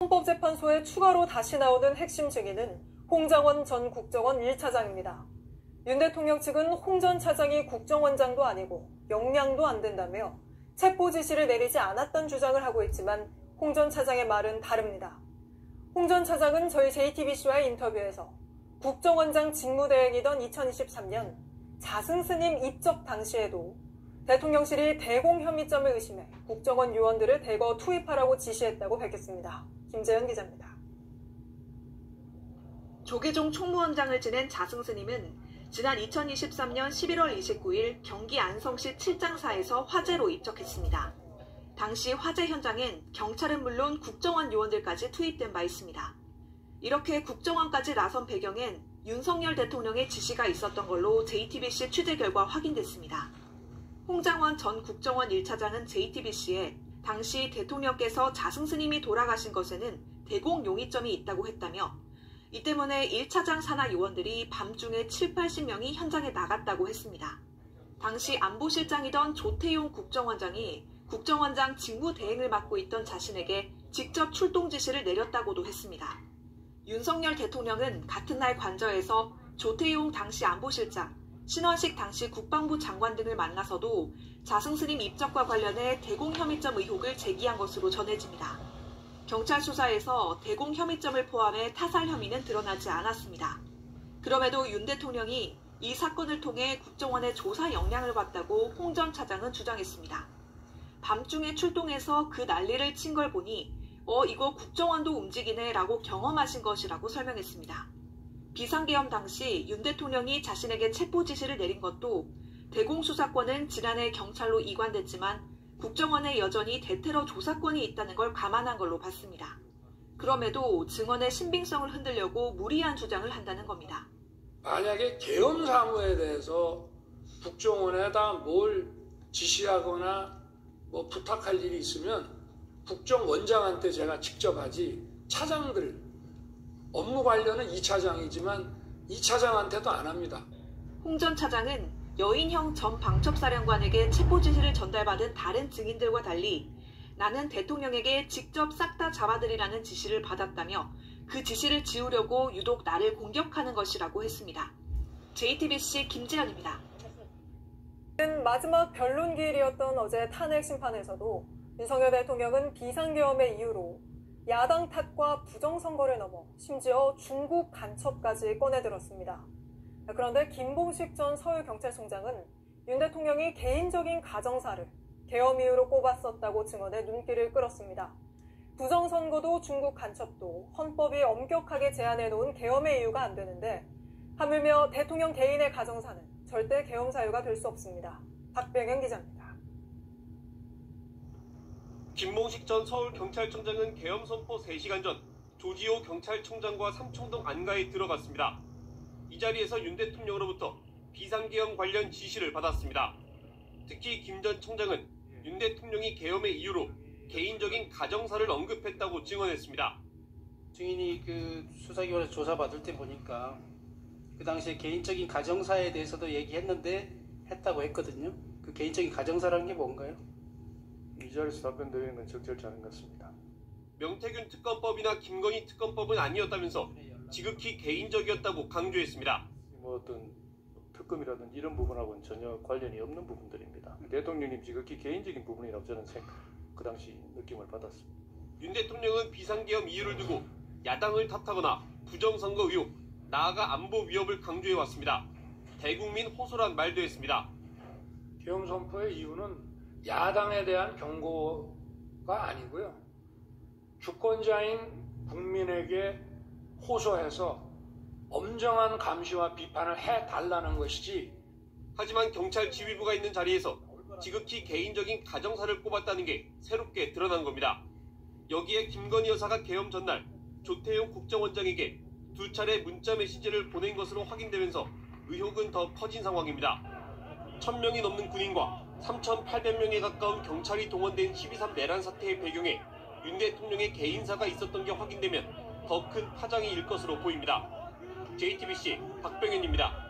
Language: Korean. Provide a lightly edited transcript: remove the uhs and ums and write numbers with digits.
헌법재판소에 추가로 다시 나오는 핵심 증인은 홍장원 전 국정원 1차장입니다. 윤 대통령 측은 홍 전 차장이 국정원장도 아니고 역량도 안 된다며 체포 지시를 내리지 않았던 주장을 하고 있지만 홍 전 차장의 말은 다릅니다. 홍 전 차장은 저희 JTBC와의 인터뷰에서 국정원장 직무대행이던 2023년 자승스님 입적 당시에도 대통령실이 대공 혐의점을 의심해 국정원 요원들을 대거 투입하라고 지시했다고 밝혔습니다. 김재현 기자입니다. 조계종 총무원장을 지낸 자승스님은 지난 2023년 11월 29일 경기 안성시 칠장사에서 화재로 입적했습니다. 당시 화재 현장엔 경찰은 물론 국정원 요원들까지 투입된 바 있습니다. 이렇게 국정원까지 나선 배경엔 윤석열 대통령의 지시가 있었던 걸로 JTBC 취재 결과 확인됐습니다. 홍장원 전 국정원 1차장은 JTBC에 당시 대통령께서 자승스님이 돌아가신 것에는 대공 용의점이 있다고 했다며 이 때문에 1차장 산하 요원들이 밤중에 70~80명이 현장에 나갔다고 했습니다. 당시 안보실장이던 조태용 국정원장이 국정원장 직무대행을 맡고 있던 자신에게 직접 출동 지시를 내렸다고도 했습니다. 윤석열 대통령은 같은 날 관저에서 조태용 당시 안보실장, 신원식 당시 국방부 장관 등을 만나서도 자승스님 입적과 관련해 대공 혐의점 의혹을 제기한 것으로 전해집니다. 경찰 수사에서 대공 혐의점을 포함해 타살 혐의는 드러나지 않았습니다. 그럼에도 윤 대통령이 이 사건을 통해 국정원의 조사 역량을 봤다고 홍 전 차장은 주장했습니다. 밤중에 출동해서 그 난리를 친 걸 보니 이거 국정원도 움직이네 라고 경험하신 것이라고 설명했습니다. 비상계엄 당시 윤 대통령이 자신에게 체포 지시를 내린 것도 대공수사권은 지난해 경찰로 이관됐지만 국정원에 여전히 대테러 조사권이 있다는 걸 감안한 걸로 봤습니다. 그럼에도 증언의 신빙성을 흔들려고 무리한 주장을 한다는 겁니다. 만약에 계엄 사무에 대해서 국정원에다 뭘 지시하거나 부탁할 일이 있으면 국정원장한테 제가 직접 하지 차장들 업무 관련은 2차장이지만 2차장한테도 안 합니다. 홍 전 차장은 여인형 전 방첩사령관에게 체포 지시를 전달받은 다른 증인들과 달리 나는 대통령에게 직접 싹 다 잡아들이라는 지시를 받았다며 그 지시를 지우려고 유독 나를 공격하는 것이라고 했습니다. JTBC 김지현입니다. 마지막 변론 기일이었던 어제 탄핵 심판에서도 윤석열 대통령은 비상계엄의 이유로 야당 탓과 부정선거를 넘어 심지어 중국 간첩까지 꺼내들었습니다. 그런데 김봉식 전 서울경찰청장은 윤 대통령이 개인적인 가정사를 계엄 이유로 꼽았었다고 증언해 눈길을 끌었습니다. 부정선거도 중국 간첩도 헌법이 엄격하게 제한해놓은 계엄의 이유가 안 되는데 하물며 대통령 개인의 가정사는 절대 계엄 사유가 될 수 없습니다. 박병현 기자입니다. 김봉식 전 서울경찰청장은 계엄 선포 3시간 전 조지호 경찰청장과 삼청동 안가에 들어갔습니다. 이 자리에서 윤 대통령으로부터 비상계엄 관련 지시를 받았습니다. 특히 김 전 청장은 윤 대통령이 계엄의 이유로 개인적인 가정사를 언급했다고 증언했습니다. 증인이 수사기관에서 조사받을 때 보니까 그 당시에 개인적인 가정사에 대해서도 얘기했는데 했다고 했거든요. 그 개인적인 가정사라는 게 뭔가요? 이 자리에서 답변드리는 건 적절치 않은 것 같습니다. 명태균 특검법이나 김건희 특검법은 아니었다면서 지극히 개인적이었다고 강조했습니다. 어떤 특검이라든지 이런 부분하고는 전혀 관련이 없는 부분들입니다. 대통령님 지극히 개인적인 부분이라고 저는 그 당시 느낌을 받았습니다. 윤 대통령은 비상계엄 이유를 두고 야당을 탓하거나 부정선거 의혹, 나아가 안보 위협을 강조해왔습니다. 대국민 호소란 말도 했습니다. 계엄 선포의 이유는 야당에 대한 경고가 아니고요. 주권자인 국민에게 호소해서 엄정한 감시와 비판을 해달라는 것이지. 하지만 경찰 지휘부가 있는 자리에서 지극히 개인적인 가정사를 꼽았다는 게 새롭게 드러난 겁니다. 여기에 김건희 여사가 계엄 전날 조태용 국정원장에게 2차례 문자 메시지를 보낸 것으로 확인되면서 의혹은 더 커진 상황입니다. 1000명이 넘는 군인과 3,800명에 가까운 경찰이 동원된 12.3 내란 사태의 배경에 윤 대통령의 개인사가 있었던 게 확인되면 더 큰 파장이 일 것으로 보입니다. JTBC 박병현입니다.